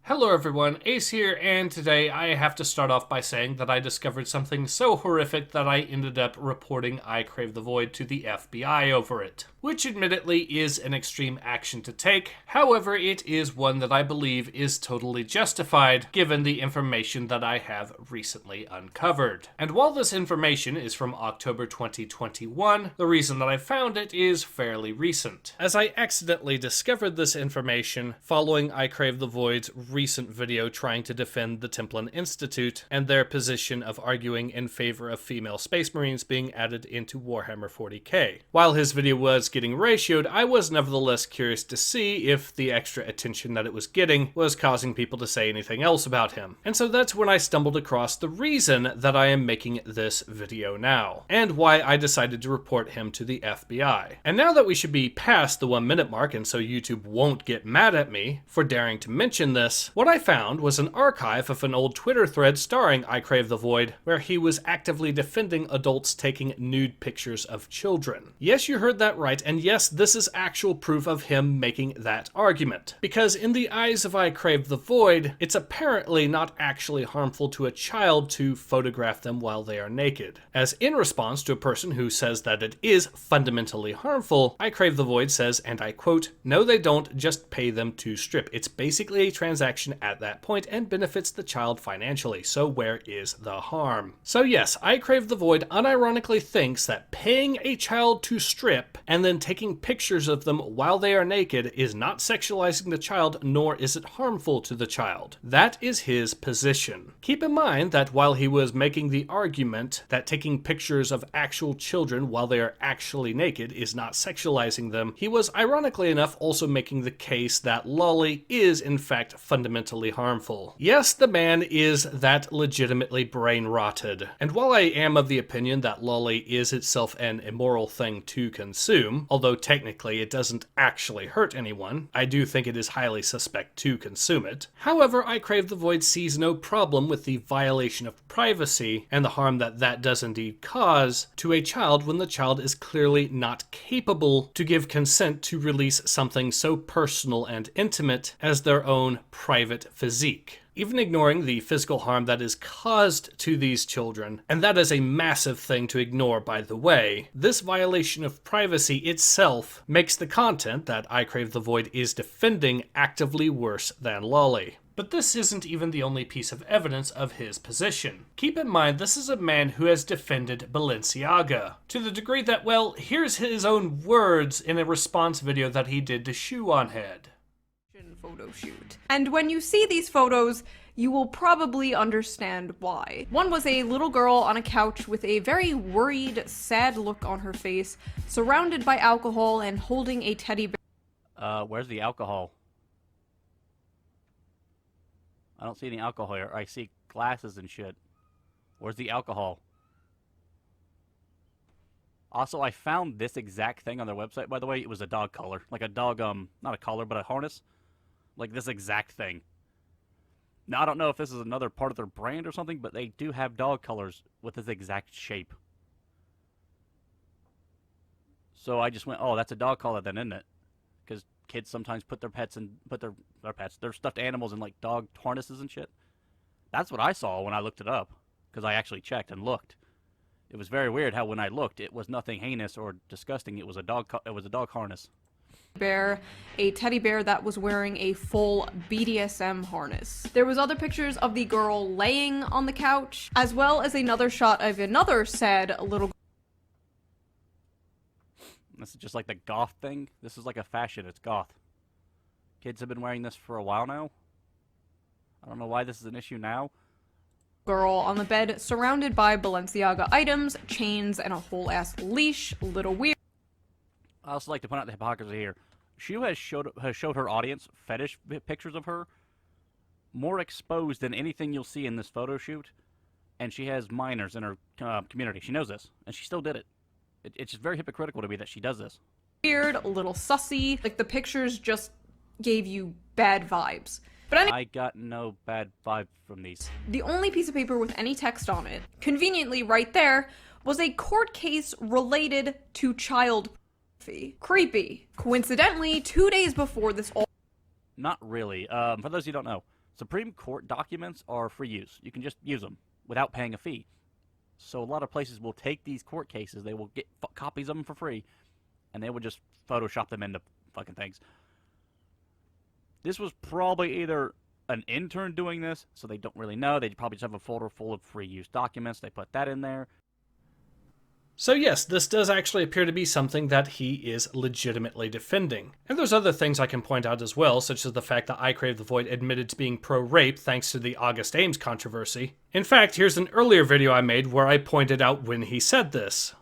Hello everyone, Ace here, and today I have to start off by saying that I discovered something so horrific that I ended up reporting ICraveTheVoid to the FBI over it. Which admittedly is an extreme action to take, however it is one that I believe is totally justified given the information that I have recently uncovered. And while this information is from October 2021, the reason that I found it is fairly recent, as I accidentally discovered this information following ICraveTheVoid's recent video trying to defend the Templin Institute and their position of arguing in favor of female Space Marines being added into Warhammer 40k. While his video was getting ratioed, I was nevertheless curious to see if the extra attention that it was getting was causing people to say anything else about him. And so that's when I stumbled across the reason that I am making this video now, and why I decided to report him to the FBI. And now that we should be past the 1 minute mark and so YouTube won't get mad at me for daring to mention this, what I found was an archive of an old Twitter thread starring ICraveTheVoid where he was actively defending adults taking nude pictures of children. Yes, you heard that right, and yes, this is actual proof of him making that argument. Because in the eyes of ICraveTheVoid, it's apparently not actually harmful to a child to photograph them while they are naked. As in response to a person who says that it is fundamentally harmful, ICraveTheVoid says, and I quote, "No they don't, just pay them to strip. It's basically a transaction at that point and benefits the child financially, so where is the harm?" So yes, ICraveTheVoid unironically thinks that paying a child to strip and then taking pictures of them while they are naked is not sexualizing the child, nor is it harmful to the child. That is his position. Keep in mind that while he was making the argument that taking pictures of actual children while they are actually naked is not sexualizing them, he was ironically enough also making the case that lolly is in fact fundamentally harmful. Yes, the man is that legitimately brain rotted. And while I am of the opinion that lolly is itself an immoral thing to consume, although technically it doesn't actually hurt anyone, I do think it is highly suspect to consume it. However, ICraveTheVoid sees no problem with the violation of privacy and the harm that that does indeed cause to a child when the child is clearly not capable to give consent to release something so personal and intimate as their own private physique. Even ignoring the physical harm that is caused to these children, and that is a massive thing to ignore by the way, this violation of privacy itself makes the content that ICraveTheVoid is defending actively worse than lolly. But this isn't even the only piece of evidence of his position. Keep in mind, this is a man who has defended Balenciaga, to the degree that, well, here's his own words in a response video that he did to Shoe on Head. Photo shoot. And when you see these photos, you will probably understand why. One was a little girl on a couch with a very worried, sad look on her face, surrounded by alcohol and holding a teddy bear. Where's the alcohol? I don't see any alcohol here. I see glasses and shit. Where's the alcohol? Also, I found this exact thing on their website, by the way. It was a dog collar. Like a dog, not a collar, but a harness. Like this exact thing. Now, I don't know if this is another part of their brand or something, but they do have dog collars with this exact shape. So I just went, oh, that's a dog collar then, isn't it? Because kids sometimes put their pets in, their stuffed animals in like dog harnesses and shit. That's what I saw when I looked it up, because I actually checked and looked. It was very weird how when I looked, it was nothing heinous or disgusting. It was a dog harness. Bear, a teddy bear that was wearing a full BDSM harness. There was other pictures of the girl laying on the couch, as well as another shot of another sad little. This is just like the goth thing. This is like a fashion. It's goth. Kids have been wearing this for a while now. I don't know why this is an issue now. Girl on the bed, surrounded by Balenciaga items, chains, and a whole ass leash. Little weird. I also like to point out the hypocrisy here. Shu has showed her audience fetish pictures of her more exposed than anything you'll see in this photo shoot, and she has minors in her community. She knows this, and she still did it. It's just very hypocritical to me that she does this. Weird, a little sussy. Like the pictures just gave you bad vibes. But I got no bad vibe from these. The only piece of paper with any text on it, conveniently right there, was a court case related to child pornography. Creepy. Coincidentally, 2 days before this all— Not really. For those who don't know, Supreme Court documents are free use. You can just use them without paying a fee. So a lot of places will take these court cases, they will get copies of them for free, and they will just Photoshop them into fucking things. This was probably either an intern doing this, so they don't really know. They probably just have a folder full of free use documents. They put that in there. So yes, this does actually appear to be something that he is legitimately defending. And there's other things I can point out as well, such as the fact that ICraveTheVoid admitted to being pro-rape thanks to the August Ames controversy. In fact, here's an earlier video I made where I pointed out when he said this.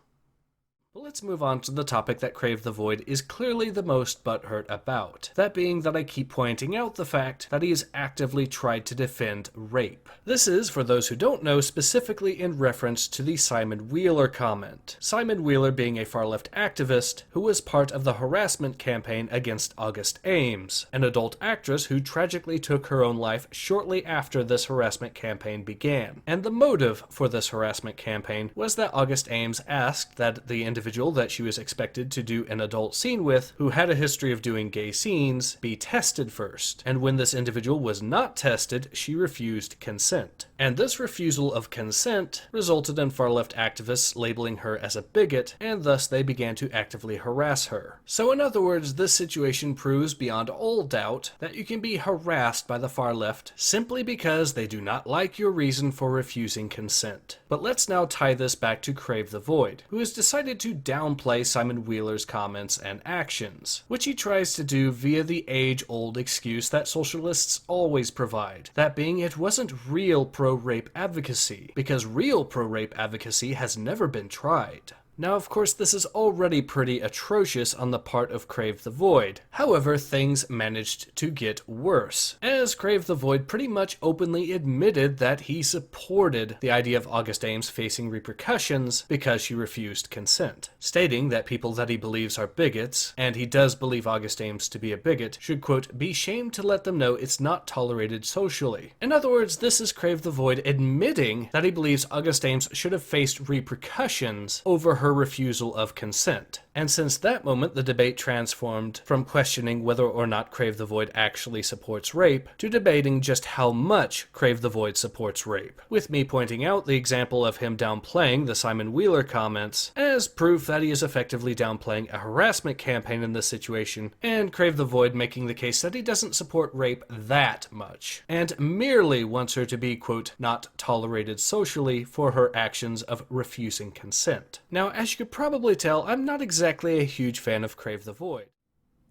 But let's move on to the topic that CraveTheVoid is clearly the most butthurt about. That being that I keep pointing out the fact that he has actively tried to defend rape. This is, for those who don't know, specifically in reference to the Simon Wheeler comment. Simon Wheeler being a far-left activist who was part of the harassment campaign against August Ames, an adult actress who tragically took her own life shortly after this harassment campaign began. And the motive for this harassment campaign was that August Ames asked that the individual that she was expected to do an adult scene with, who had a history of doing gay scenes, be tested first. And when this individual was not tested, she refused consent. And this refusal of consent resulted in far-left activists labeling her as a bigot, and thus they began to actively harass her. So in other words, this situation proves beyond all doubt that you can be harassed by the far left simply because they do not like your reason for refusing consent. But let's now tie this back to CraveTheVoid, who has decided to downplay Simon Wheeler's comments and actions, which he tries to do via the age-old excuse that socialists always provide, that being it wasn't real pro-rape advocacy, because real pro-rape advocacy has never been tried. Now, of course, this is already pretty atrocious on the part of CraveTheVoid. However, things managed to get worse, as CraveTheVoid pretty much openly admitted that he supported the idea of August Ames facing repercussions because she refused consent, stating that people that he believes are bigots, and he does believe August Ames to be a bigot, should, quote, be shamed to let them know it's not tolerated socially. In other words, this is CraveTheVoid admitting that he believes August Ames should have faced repercussions over her refusal of consent. And since that moment, the debate transformed from questioning whether or not CraveTheVoid actually supports rape to debating just how much CraveTheVoid supports rape, with me pointing out the example of him downplaying the Simon Wheeler comments as proof that he is effectively downplaying a harassment campaign in this situation, and CraveTheVoid making the case that he doesn't support rape that much, and merely wants her to be, quote, not tolerated socially for her actions of refusing consent. Now, as you could probably tell, I'm not exactly a huge fan of CraveTheVoid.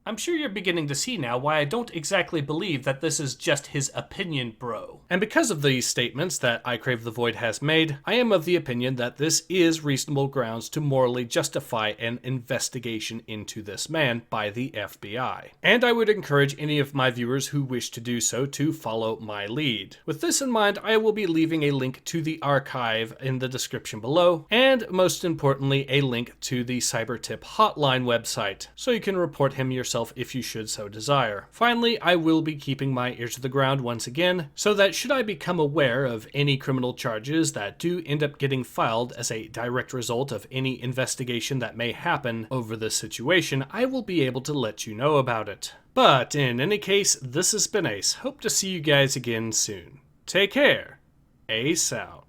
I'm sure you're beginning to see now why I don't exactly believe that this is just his opinion, bro. And because of these statements that ICraveTheVoid has made, I am of the opinion that this is reasonable grounds to morally justify an investigation into this man by the FBI. And I would encourage any of my viewers who wish to do so to follow my lead. With this in mind, I will be leaving a link to the archive in the description below, and most importantly, a link to the CyberTip hotline website, so you can report him yourself if you should so desire. Finally, I will be keeping my ear to the ground once again, so that should I become aware of any criminal charges that do end up getting filed as a direct result of any investigation that may happen over this situation, I will be able to let you know about it. But in any case, this has been Ace. Hope to see you guys again soon. Take care. Ace out.